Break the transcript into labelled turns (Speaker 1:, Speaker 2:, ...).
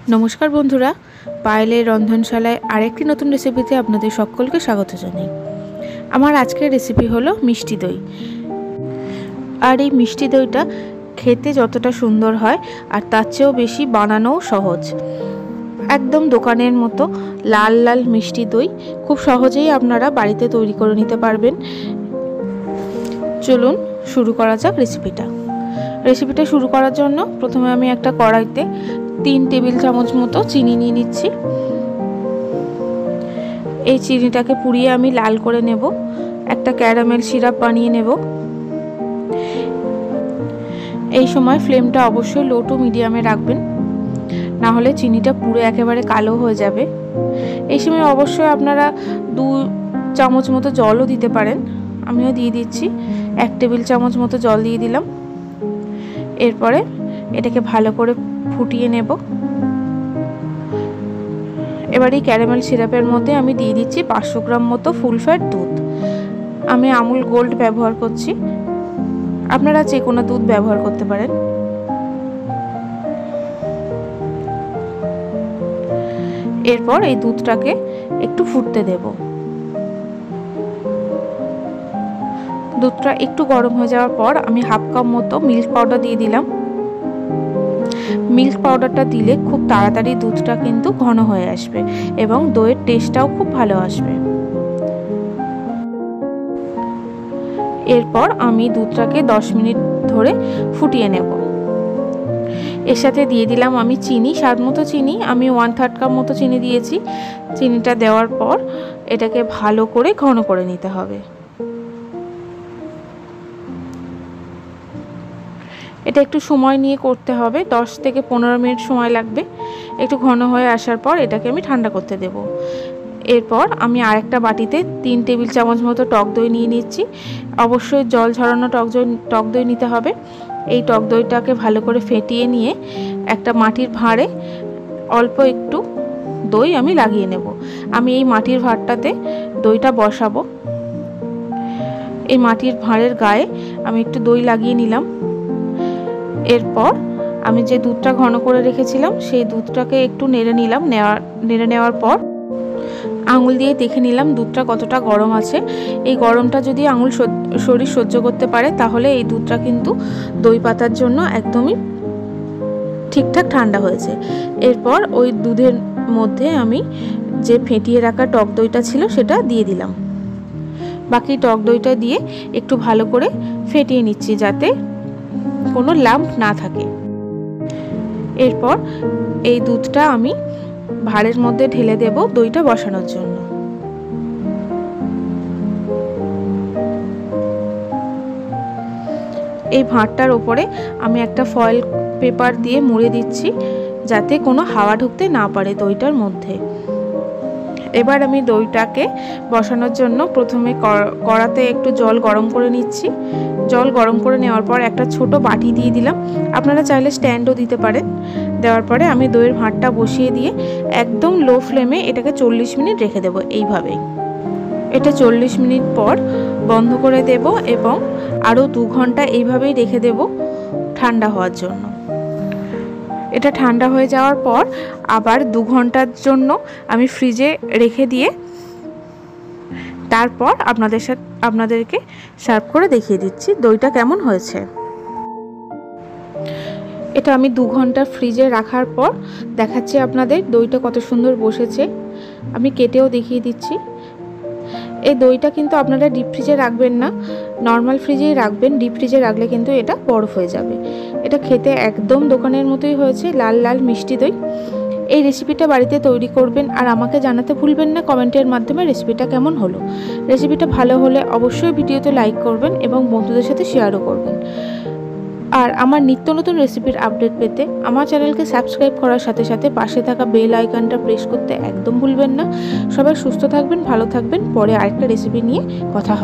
Speaker 1: नमस्कार बंधुरा पायलेर रंधनशालाय आरेकटी नतून रेसिपिते आपनादेर सकलके स्वागत जानाई। आमार आजकेर रेसिपि हलो मिष्टि दई। और ये मिष्टि दईटा खेते जतटा सुंदर हय और तार चेয়েও बेशी बानानोও सहज। एकदम दोकानेर मतो लाल लाल मिष्टि दई खूब सहजेई आपनारा बाड़ीते तैरी करे निते पारबेन। चलुन शुरू करा जाक रेसिपिटा शुरू करार जन्य प्रथमे आमि एकटा कड़ाइते 3 टेबिल चामच मतो चीनी निये निচ্ছি। এই চিনিটাকে পুড়িয়ে আমি লাল করে নেব। একটা ক্যারামেল সিরাপ বানিয়ে নেব। এই সময় ফ্লেমটা অবশ্যই লো টু মিডিয়ামে রাখবেন, না হলে চিনিটা পুড়ে একেবারে কালো হয়ে যাবে। এই সময় অবশ্যই আপনারা 2 চামচ মতো জলও দিতে পারেন। আমিও দিয়ে দিচ্ছি, 1 টেবিল চামচ মতো জল দিয়ে দিলাম। এরপরে এটাকে ভালো করে ফুটিয়ে নেব। এবার এই ক্যারামেল সিরাপের মধ্যে আমি দিয়ে দিচ্ছি 500 গ্রাম মতো ফুল ফ্যাট দুধ। আমি আমুল গোল্ড ব্যবহার করছি, আপনারা যে কোনো দুধ ব্যবহার করতে পারেন। এরপর এই দুধটাকে একটু ফুটতে দেব। দুধটা একটু গরম হয়ে যাওয়ার পর আমি হাফ কাপ মতো মিল্ক পাউডার দিয়ে দিলাম। মিল্ক পাউডারটা দিলে খুব তাড়াতাড়ি দুধটা কিন্তু ঘন হয়ে আসবে এবং দইয়ের টেস্টটাও খুব ভালো আসবে। এরপর আমি দুধটাকে 10 মিনিট ধরে ফুটিয়ে নেব। এর সাথে দিয়ে দিলাম আমি চিনি, স্বাদ মতো চিনি। আমি 1/3 কাপ মতো চিনি দিয়েছি। চিনিটা দেওয়ার পর এটাকে ভালো করে ঘন করে নিতে হবে। এটা একটু সময় নিয়ে করতে হবে, 10 থেকে 15 মিনিট সময় লাগবে। একটু ঘন হয়ে আসার পর এটাকে আমি ঠান্ডা করতে দেব। এরপর আমি আরেকটা বাটিতে 3 টেবিল চামচ মতো টক দই নিয়ে নিচ্ছি। অবশ্যই জল ঝরানো টক দই নিতে হবে। এই টক দইটাকে ভালো করে ফেটিয়ে নিয়ে একটা মাটির ভাঁড়ে অল্প একটু দই আমি লাগিয়ে নেব। আমি এই মাটির ভাঁড়টাতে দইটা বসাবো। এই মাটির ভাঁড়ের গায়ে আমি একটু দই লাগিয়ে নিলাম। এরপর আমি যে দুধটা ঘন করে রেখেছিলাম সেই দুধটাকে একটু নেড়ে নেওয়ার পর আঙুল দিয়ে দেখে নিলাম দুধটা কতটা গরম আছে। এই গরমটা যদি শরীর সহ্য করতে পারে তাহলে এই দুধটা কিন্তু দই পাতার জন্য একদমই ঠিকঠাক ঠান্ডা হয়েছে। এরপর ওই দুধের মধ্যে আমি যে ফেটিয়ে রাখা টক দইটা ছিল সেটা দিয়ে দিলাম। বাকি টক দইটা দিয়ে একটু ভালো করে ফেটিয়ে নিচ্ছি যাতে কোনো লাম্প না থাকে। এরপর এই দুধটা আমি ভাঁড়ের মধ্যে ঢেলে দেব দইটা বসানোর জন্য। এই ভাঁড়টার উপরে আমি একটা ফয়েল পেপার দিয়ে মুড়ে দিচ্ছি যাতে কোনো হাওয়া ঢুকতে না পারে দইটার মধ্যে। এবার আমি দইটাকে বসানোর জন্য প্রথমে কড়াতে একটু জল গরম করে নিচ্ছি। জল গরম করে নেওয়ার পর একটা ছোট বাটি দিয়ে দিলাম। আপনারা চাইলে স্ট্যান্ডও দিতে পারেন। দেওয়ার পরে আমি দইয়ের ভাঁড়টা বসিয়ে দিয়ে একদম লো ফ্লেমে এটাকে 40 মিনিট রেখে দেব। এইভাবেই এটা 40 মিনিট পর বন্ধ করে দেব এবং আরও 2 ঘন্টা এইভাবেই রেখে দেব ঠান্ডা হওয়ার জন্য। এটা ঠান্ডা হয়ে যাওয়ার পর আবার 2 ঘন্টার জন্য আমি ফ্রিজে রেখে দিয়ে তারপর আপনাদেরকে সার্ভ করে দেখিয়ে দিচ্ছি দইটা কেমন হয়েছে। এটা আমি 2 ঘন্টা ফ্রিজে রাখার পর দেখাচ্ছি আপনাদের দইটা কত সুন্দর বসেছে। আমি কেটেও দেখিয়ে দিচ্ছি। এই দইটা কিন্তু আপনারা ডিপ ফ্রিজে রাখবেন না, নর্মাল ফ্রিজেই রাখবেন। ডিপ ফ্রিজে রাখলে কিন্তু এটা বরফ হয়ে যাবে। এটা খেতে একদম দোকানের মতোই হয়েছে, লাল লাল মিষ্টি দই। এই রেসিপিটা বাড়িতে তৈরি করবেন আর আমাকে জানাতে ভুলবেন না কমেন্টের মাধ্যমে রেসিপিটা কেমন হলো। রেসিপিটা ভালো হলে অবশ্যই ভিডিওতে লাইক করবেন এবং বন্ধুদের সাথে শেয়ারও করবেন। আর আমার নিত্য নতুন রেসিপির আপডেট পেতে আমার চ্যানেলকে সাবস্ক্রাইব করার সাথে সাথে পাশে থাকা বেল আইকনটা প্রেস করতে একদম ভুলবেন না। সবাই সুস্থ থাকবেন, ভালো থাকবেন। পরে আরেকটা রেসিপি নিয়ে কথা হবে।